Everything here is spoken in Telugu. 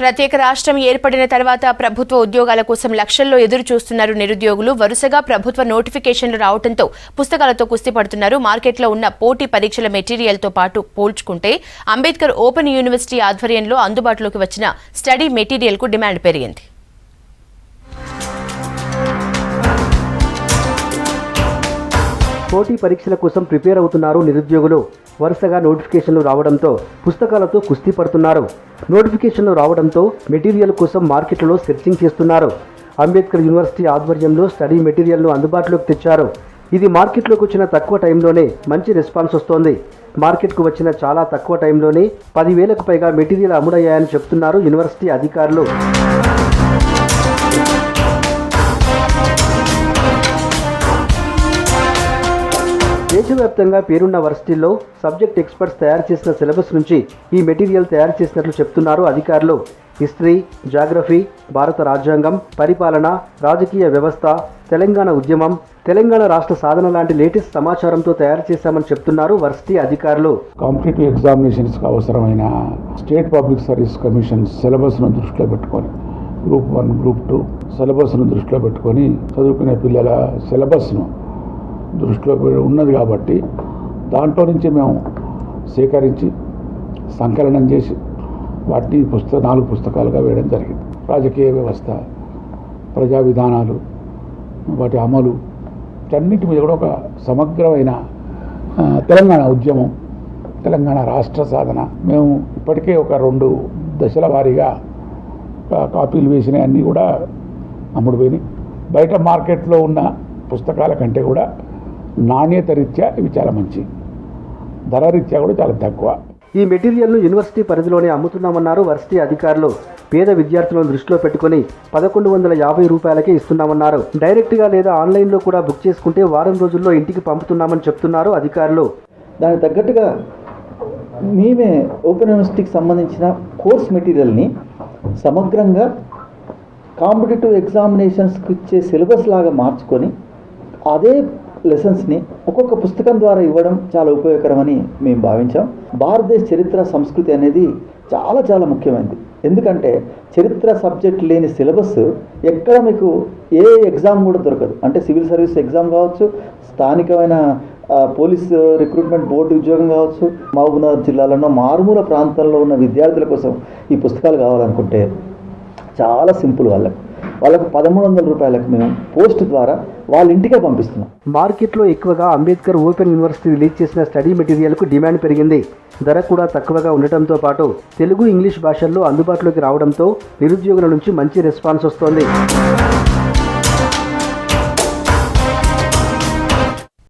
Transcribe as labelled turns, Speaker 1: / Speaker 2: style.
Speaker 1: ప్రత్యేక రాష్ట్రం ఏర్పడిన తర్వాత ప్రభుత్వ ఉద్యోగాల కోసం లక్షల్లో ఎదురు చూస్తున్నారు నిరుద్యోగులు. వరుసగా ప్రభుత్వ నోటిఫికేషన్లు రావడంతో పుస్తకాలతో కుస్తీ పడుతున్నారు. మార్కెట్లో ఉన్న పోటీ పరీక్షల మెటీరియల్తో పాటు పోల్చుకుంటే అంబేద్కర్ ఓపెన్ యూనివర్సిటీ ఆధ్వర్యంలో అందుబాటులోకి వచ్చిన స్టడీ మెటీరియల్కు డిమాండ్ పెరిగింది.
Speaker 2: పోటీ పరీక్షల కోసం ప్రిపేర్ అవుతున్నారు నిరుద్యోగులు. వరుసగా నోటిఫికేషన్లు రావడంతో పుస్తకాలతో కుస్తీ పడుతున్నారు. నోటిఫికేషన్లు రావడంతో మెటీరియల్ కోసం మార్కెట్లో సెర్చింగ్ చేస్తున్నారు. అంబేద్కర్ యూనివర్సిటీ ఆధ్వర్యంలో స్టడీ మెటీరియల్ను అందుబాటులోకి తెచ్చారు. ఇది మార్కెట్లోకి వచ్చిన తక్కువ టైంలోనే మంచి రెస్పాన్స్ వస్తోంది. మార్కెట్కు వచ్చిన చాలా తక్కువ టైంలోనే 10,000కు పైగా మెటీరియల్ అమ్ముడయ్యాయని చెప్తున్నారు యూనివర్సిటీ అధికారులు. దేశవ్యాప్తంగా పేరున్న వర్సిటీల్లో సబ్జెక్ట్ ఎక్స్పర్ట్స్ తయారు చేసిన సిలబస్ నుంచి ఈ మెటీరియల్ తయారు చేసినట్లు చెప్తున్నారు అధికారులు. హిస్టరీ, జాగ్రఫీ, భారత రాజ్యాంగం, పరిపాలన, రాజకీయ వ్యవస్థ, తెలంగాణ ఉద్యమం, తెలంగాణ రాష్ట్ర సాధన లాంటి లేటెస్ట్ సమాచారంతో తయారు చేశామని చెప్తున్నారు వర్సిటీ అధికారులు.
Speaker 3: కాంపిటేటివ్ ఎగ్జామినేషన్స్కి అవసరమైన స్టేట్ పబ్లిక్ సర్వీస్ కమిషన్ సిలబస్ను దృష్టిలో పెట్టుకొని గ్రూప్ 1, గ్రూప్ 2 సిలబస్ను దృష్టిలో పెట్టుకొని చదువుకునే పిల్లల సిలబస్ను దృష్టిలో ఉన్నది కాబట్టి దాంట్లో నుంచి మేము సేకరించి సంకలనం చేసి వాటిని 4 పుస్తకాలుగా వేయడం జరిగింది. రాజకీయ వ్యవస్థ, ప్రజా విధానాలు, వాటి అమలు, అన్నిటి మీద కూడా ఒక సమగ్రమైన తెలంగాణ ఉద్యమం, తెలంగాణ రాష్ట్ర సాధన. మేము ఇప్పటికే ఒక 2 దశల వారీగా కాపీలు వేసినవి అన్నీ కూడా అమ్ముడు పోయినాయి. బయట మార్కెట్లో ఉన్న పుస్తకాల కంటే కూడా నాణ్యత రీత్యా ఇవి చాలా మంచి, ధర రీత్యా కూడా చాలా తక్కువ.
Speaker 2: ఈ మెటీరియల్ను యూనివర్సిటీ పరిధిలోనే అమ్ముతున్నామన్నారు వర్సిటీ అధికారులు. పేద విద్యార్థులను దృష్టిలో పెట్టుకుని 1,150 రూపాయలకే ఇస్తున్నామన్నారు. డైరెక్ట్గా లేదా ఆన్లైన్లో కూడా బుక్ చేసుకుంటే వారం రోజుల్లో ఇంటికి పంపుతున్నామని చెప్తున్నారు అధికారులు.
Speaker 4: దానికి తగ్గట్టుగా మేమే ఓపెన్ యూనివర్సిటీకి సంబంధించిన కోర్స్ మెటీరియల్ని సమగ్రంగా కాంపిటేటివ్ ఎగ్జామినేషన్స్కి ఇచ్చే సిలబస్ లాగా మార్చుకొని అదే లెసన్స్ని ఒక్కొక్క పుస్తకం ద్వారా ఇవ్వడం చాలా ఉపయోగకరమని మేము భావించాం. భారతదేశ చరిత్ర, సంస్కృతి అనేది చాలా చాలా ముఖ్యమైనది. ఎందుకంటే చరిత్ర సబ్జెక్ట్ లేని సిలబస్ ఎక్కడ మీకు ఏ ఎగ్జామ్ కూడా దొరకదు. అంటే సివిల్ సర్వీస్ ఎగ్జామ్ కావచ్చు, స్థానికమైన పోలీస్ రిక్రూట్మెంట్ బోర్డు ఉద్యోగం కావచ్చు, మహబూబ్నగర్ జిల్లాలోనో మారుమూల ప్రాంతాల్లో ఉన్న విద్యార్థుల కోసం ఈ పుస్తకాలు కావాలనుకుంటే చాలా సింపుల్. వాళ్ళకు 1,300 రూపాయలకు మేము పోస్ట్ ద్వారా వాళ్ళ ఇంటికే పంపిస్తున్నాం.
Speaker 2: మార్కెట్లో ఎక్కువగా అంబేద్కర్ ఓపెన్ యూనివర్సిటీ రిలీజ్ చేసిన స్టడీ మెటీరియల్కు డిమాండ్ పెరిగింది. ధర కూడా తక్కువగా ఉండటంతో పాటు తెలుగు, ఇంగ్లీష్ భాషల్లో అందుబాటులోకి రావడంతో నిరుద్యోగుల నుంచి మంచి రెస్పాన్స్ వస్తోంది.